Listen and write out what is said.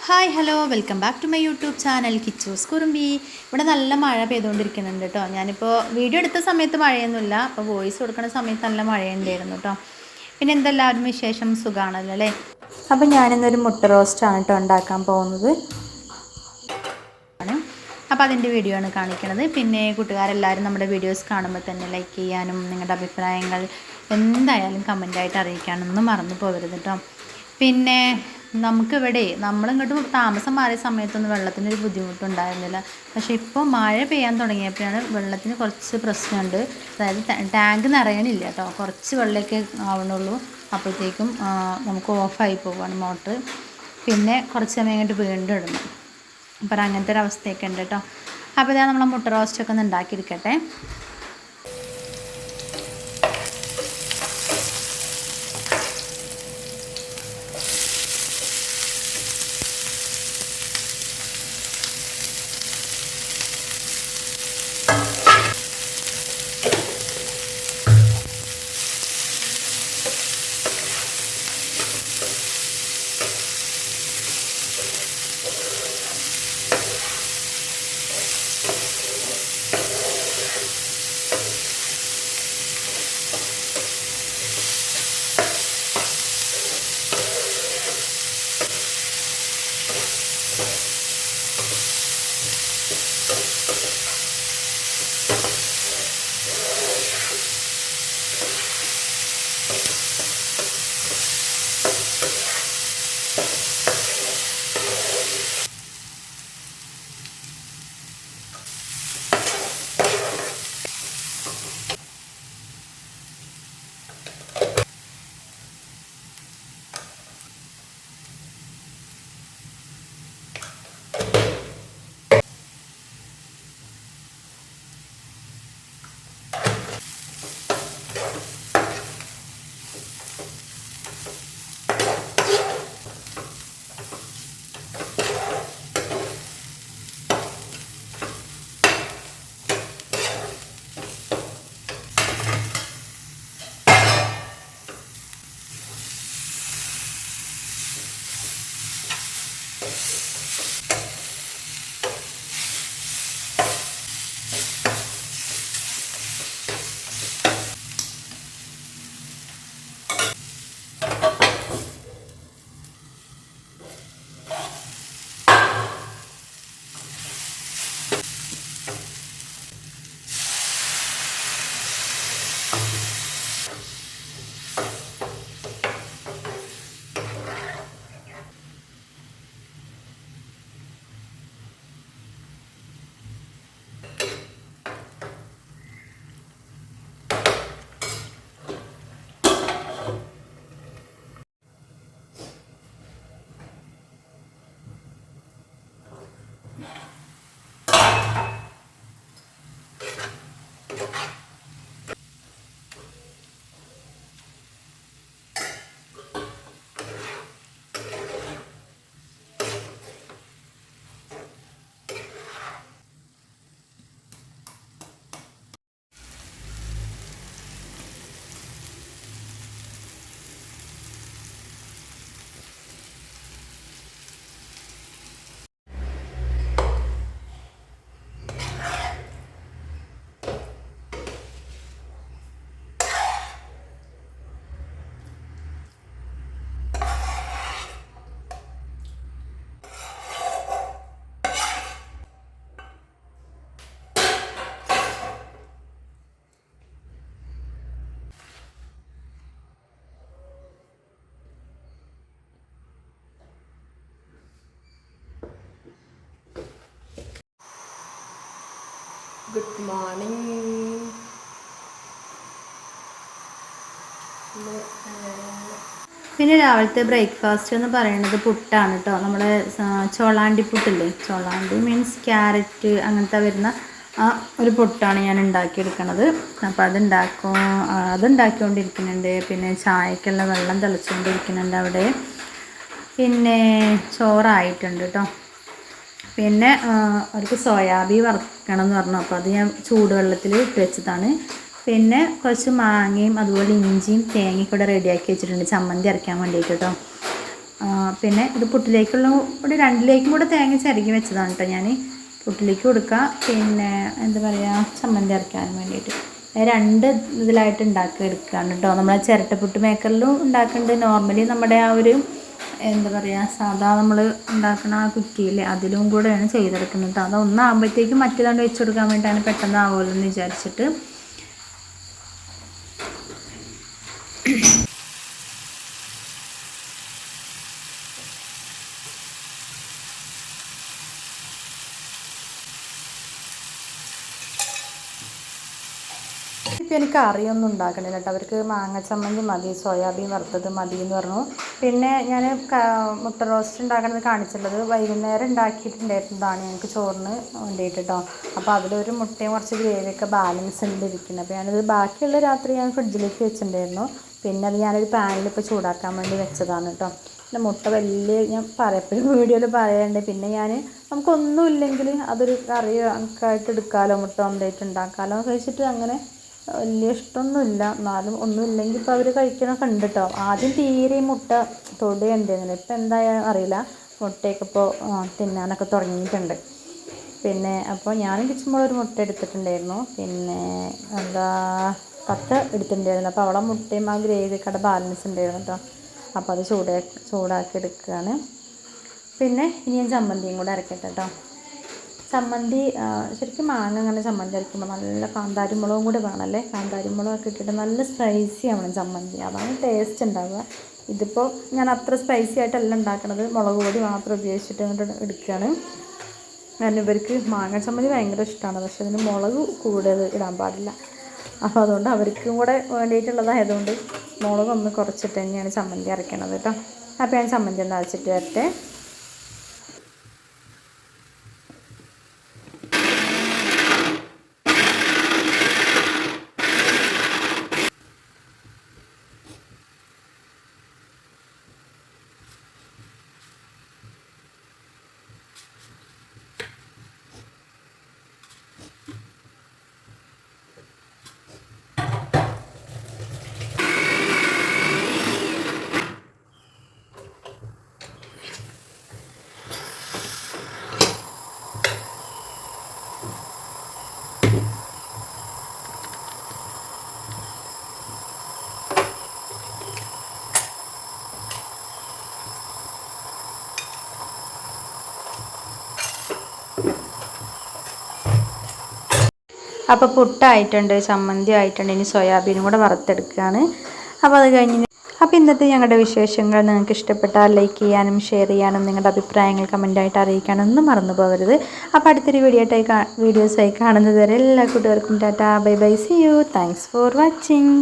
Hi hello welcome back to my YouTube channel Kichus Kurumbi. ഇവിടെ നല്ല മഴ പെയ്തുകൊണ്ടിരിക്കുന്നുണ്ട് കേട്ടോ. ഞാനിപ്പോൾ വീഡിയോ എടുത്ത സമയത്ത് മഴയൊന്നുമില്ല, അപ്പോൾ വോയിസ് കൊടുക്കുന്ന സമയത്ത് നല്ല മഴയുണ്ടായിരുന്നു കേട്ടോ. പിന്നെ എന്തെല്ലാവരും വിശേഷം, സുഖമാണല്ലോ അല്ലേ? അപ്പോൾ ഞാനിന്നൊരു മുട്ട റോസ്റ്റാണ് കേട്ടോ ഉണ്ടാക്കാൻ പോകുന്നത്. അപ്പോൾ അതിൻ്റെ വീഡിയോ ആണ് കാണിക്കുന്നത്. പിന്നെ കൂട്ടുകാരെല്ലാവരും നമ്മുടെ വീഡിയോസ് കാണുമ്പോൾ തന്നെ ലൈക്ക് ചെയ്യാനും നിങ്ങളുടെ അഭിപ്രായങ്ങൾ എന്തായാലും കമൻറ്റായിട്ട് അറിയിക്കാനൊന്നും മറന്നു പോകരുത് കേട്ടോ. പിന്നെ നമുക്കിവിടെ നമ്മളിങ്ങോട്ട് താമസം മാറിയ സമയത്തൊന്നും വെള്ളത്തിനൊരു ബുദ്ധിമുട്ടുണ്ടായിരുന്നില്ല. പക്ഷേ ഇപ്പോൾ മഴ പെയ്യാൻ തുടങ്ങിയപ്പോഴാണ് വെള്ളത്തിന് കുറച്ച് പ്രശ്നമുണ്ട്. അതായത് ടാങ്ക് നിറയണില്ല കേട്ടോ, കുറച്ച് വെള്ളമൊക്കെ ആവണുള്ളൂ. അപ്പോഴത്തേക്കും നമുക്ക് ഓഫായി പോവുകയാണ് മോട്ടർ. പിന്നെ കുറച്ച് സമയം കഴിഞ്ഞിട്ട് വീണ്ടും ഇടണം. അപ്പം അങ്ങനത്തെ ഒരു അവസ്ഥയൊക്കെ ഉണ്ട് കേട്ടോ. അപ്പോൾ ഇതാ നമ്മൾ മുട്ട റോസ്റ്റൊക്കെ ഒന്ന് ഉണ്ടാക്കിയെടുക്കട്ടെ. Good morning. പിന്നെ രാവിലത്തെ ബ്രേക്ക്ഫാസ്റ്റ് എന്ന് പറയുന്നത് പുട്ടാണ് കേട്ടോ. നമ്മുടെ ചോളാണ്ടി പുട്ടില്ലേ, ചോളാണ്ടി മീൻസ് ക്യാരറ്റ് അങ്ങനത്തെ വരുന്ന ആ ഒരു പുട്ടാണ് ഞാൻ ഉണ്ടാക്കിയെടുക്കണത്. അപ്പോൾ അതുണ്ടാക്കിക്കൊണ്ടിരിക്കുന്നുണ്ട്. പിന്നെ ചായക്കുള്ള വെള്ളം തിളച്ചുകൊണ്ടിരിക്കുന്നുണ്ട് അവിടെ. പിന്നെ ചോറായിട്ടുണ്ട് കേട്ടോ. പിന്നെ അവർക്ക് സോയാബീൻ വറുക്കണം എന്ന് പറഞ്ഞു, അപ്പോൾ അത് ഞാൻ ചൂടുവെള്ളത്തിൽ ഇട്ട് വെച്ചതാണ്. പിന്നെ കുറച്ച് മാങ്ങയും അതുപോലെ ഇഞ്ചിയും തേങ്ങയും കൂടെ റെഡിയാക്കി വെച്ചിട്ടുണ്ട് ചമ്മന്തി അരയ്ക്കാൻ വേണ്ടിയിട്ട് കേട്ടോ. പിന്നെ ഇത് പുട്ടിലേക്കുള്ള ഒരു 2 ലേക്കും കൂടെ തേങ്ങ ചിരകി വെച്ചതാണ് കേട്ടോ ഞാൻ. പുട്ടിലേക്ക് കൊടുക്കുക, പിന്നെ എന്താ പറയുക, ചമ്മന്തി അരയ്ക്കാൻ വേണ്ടിയിട്ട് 2 ഇതിലായിട്ട് എടുക്കുകയാണ് കേട്ടോ. നമ്മളെ ചിരട്ടപ്പുട്ട് മേക്കറിലും ഉണ്ടാക്കുന്നുണ്ട്, നോർമലി നമ്മുടെ ആ ഒരു എന്താ പറയുക സാധാ നമ്മൾ ഉണ്ടാക്കുന്ന ആ കുറ്റിയില്ലേ അതിലും കൂടെയാണ് ചെയ്തെടുക്കുന്നത് കേട്ടോ. അതൊന്നാകുമ്പോഴത്തേക്കും മറ്റേതാണ്ട് വെച്ച് കൊടുക്കാൻ വേണ്ടിയിട്ടാണ്, പെട്ടെന്ന് ആവുമല്ലോ എന്ന് വിചാരിച്ചിട്ട്. ഇപ്പം എനിക്ക് കറിയൊന്നും ഉണ്ടാക്കണില്ല കേട്ടോ. അവർക്ക് മാങ്ങ ചമ്മന്തി മതി, സോയാബീൻ വറുത്തത് മതി എന്ന് പറഞ്ഞു. പിന്നെ ഞാൻ മുട്ട റോസ്റ്റ് ഉണ്ടാക്കണത് കാണിച്ചിട്ടുള്ളത് വൈകുന്നേരം ഉണ്ടാക്കിയിട്ടുണ്ടായിരുന്നതാണ് ഞങ്ങൾക്ക് ചോറിന് വേണ്ടിയിട്ട് കേട്ടോ. അപ്പോൾ അതിലൊരു മുട്ടയും കുറച്ച് ഗ്രേവിയൊക്കെ ബാലൻസ് ഇരിക്കുന്നത്. അപ്പോൾ ഞാനത് ബാക്കിയുള്ള രാത്രി ഞാൻ ഫ്രിഡ്ജിലേക്ക് വെച്ചിട്ടുണ്ടായിരുന്നു. പിന്നെ അത് ഞാനൊരു പാനിൽ ഇപ്പോൾ ചൂടാക്കാൻ വേണ്ടി വെച്ചതാണ് കേട്ടോ. പിന്നെ മുട്ട വലിയ ഞാൻ എപ്പോഴും വീഡിയോയിൽ പറയാറുണ്ട്. പിന്നെ ഞാൻ നമുക്കൊന്നുമില്ലെങ്കിൽ അതൊരു കറി ആയിട്ട് എടുക്കാമല്ലോ, മുട്ട ഓംലേറ്റ് ഉണ്ടാക്കാമല്ലോ കഴിച്ചിട്ട് അങ്ങനെ വലിയ ഇഷ്ടമൊന്നുമില്ല. എന്നാലും ഒന്നുമില്ലെങ്കിൽ ഇപ്പോൾ അവർ കഴിക്കണമൊക്കെ ഉണ്ട് കേട്ടോ. ആദ്യം തീരെ മുട്ട തൊടുകയുണ്ടായിരുന്നില്ല, ഇപ്പം എന്തായാലും അറിയില്ല, മുട്ടയൊക്കെ ഇപ്പോൾ തിന്നാനൊക്കെ തുടങ്ങിയിട്ടുണ്ട്. പിന്നെ അപ്പോൾ ഞാനും കിച്ചുമ്പോൾ ഒരു മുട്ട എടുത്തിട്ടുണ്ടായിരുന്നു, പിന്നെ എന്താ 10 എടുത്തിട്ടുണ്ടായിരുന്നു. അപ്പോൾ അവളെ മുട്ടയും ആ ഗ്രേവിയൊക്കെ ബാലൻസ് ഉണ്ടായിരുന്നു കേട്ടോ. അപ്പോൾ അത് ചൂടാക്കി എടുക്കുകയാണ്. പിന്നെ ഇനി ഞാൻ ചമ്മന്തിയും കൂടെ അരക്കട്ടെ കേട്ടോ. ചമ്മന്തി ശരിക്കും മാങ്ങ അങ്ങനെ ചമ്മന്തി അരയ്ക്കുമ്പോൾ നല്ല കാന്താരിമുളകും കൂടി വേണമല്ലേ. കാന്താരിമുളകൊക്കെ ഇട്ടിട്ട് നല്ല സ്പൈസി ആവണം ചമ്മന്തി, അതാണ് ടേസ്റ്റ് ഉണ്ടാവുക. ഇതിപ്പോൾ ഞാൻ അത്ര സ്പൈസി ആയിട്ടല്ല ഉണ്ടാക്കുന്നത്, മുളക് പൊടി മാത്രം ഉപയോഗിച്ചിട്ട് അങ്ങോട്ട് എടുക്കുകയാണ്. കാരണം ഇവർക്ക് മാങ്ങ ചമ്മന്തി ഭയങ്കര ഇഷ്ടമാണ്, പക്ഷെ അതിന് മുളക് കൂടുതൽ ഇടാൻ പാടില്ല. അപ്പോൾ അതുകൊണ്ട് അവർക്കും കൂടെ വേണ്ടിയിട്ടുള്ളതായതുകൊണ്ട് മുളകൊന്ന് കുറച്ചിട്ട് തന്നെയാണ് ചമ്മന്തി അരയ്ക്കണത് കേട്ടോ. അപ്പോൾ ഞാൻ ചമ്മന്തി ഒന്ന് അരച്ചിട്ട് വരട്ടെ. അപ്പോൾ പുട്ടായിട്ടുണ്ട്, ചമ്മന്തി ആയിട്ടുണ്ട്, ഇനി സോയാബീനും കൂടെ വറുത്തെടുക്കുകയാണ്. അപ്പോൾ അത് കഴിഞ്ഞ് അപ്പോൾ ഇന്നത്തെ ഞങ്ങളുടെ വിശേഷങ്ങൾ നിങ്ങൾക്ക് ഇഷ്ടപ്പെട്ടാൽ ലൈക്ക് ചെയ്യാനും ഷെയർ ചെയ്യാനും നിങ്ങളുടെ അഭിപ്രായങ്ങൾ കമൻറ്റായിട്ട് അറിയിക്കാനൊന്നും മറന്നു പോകരുത്. അപ്പോൾ അടുത്തൊരു വീഡിയോസായി കാണുന്നത് വരെ എല്ലാ കൂട്ടുകാർക്കും tata, bye bye, see you, thanks for watching.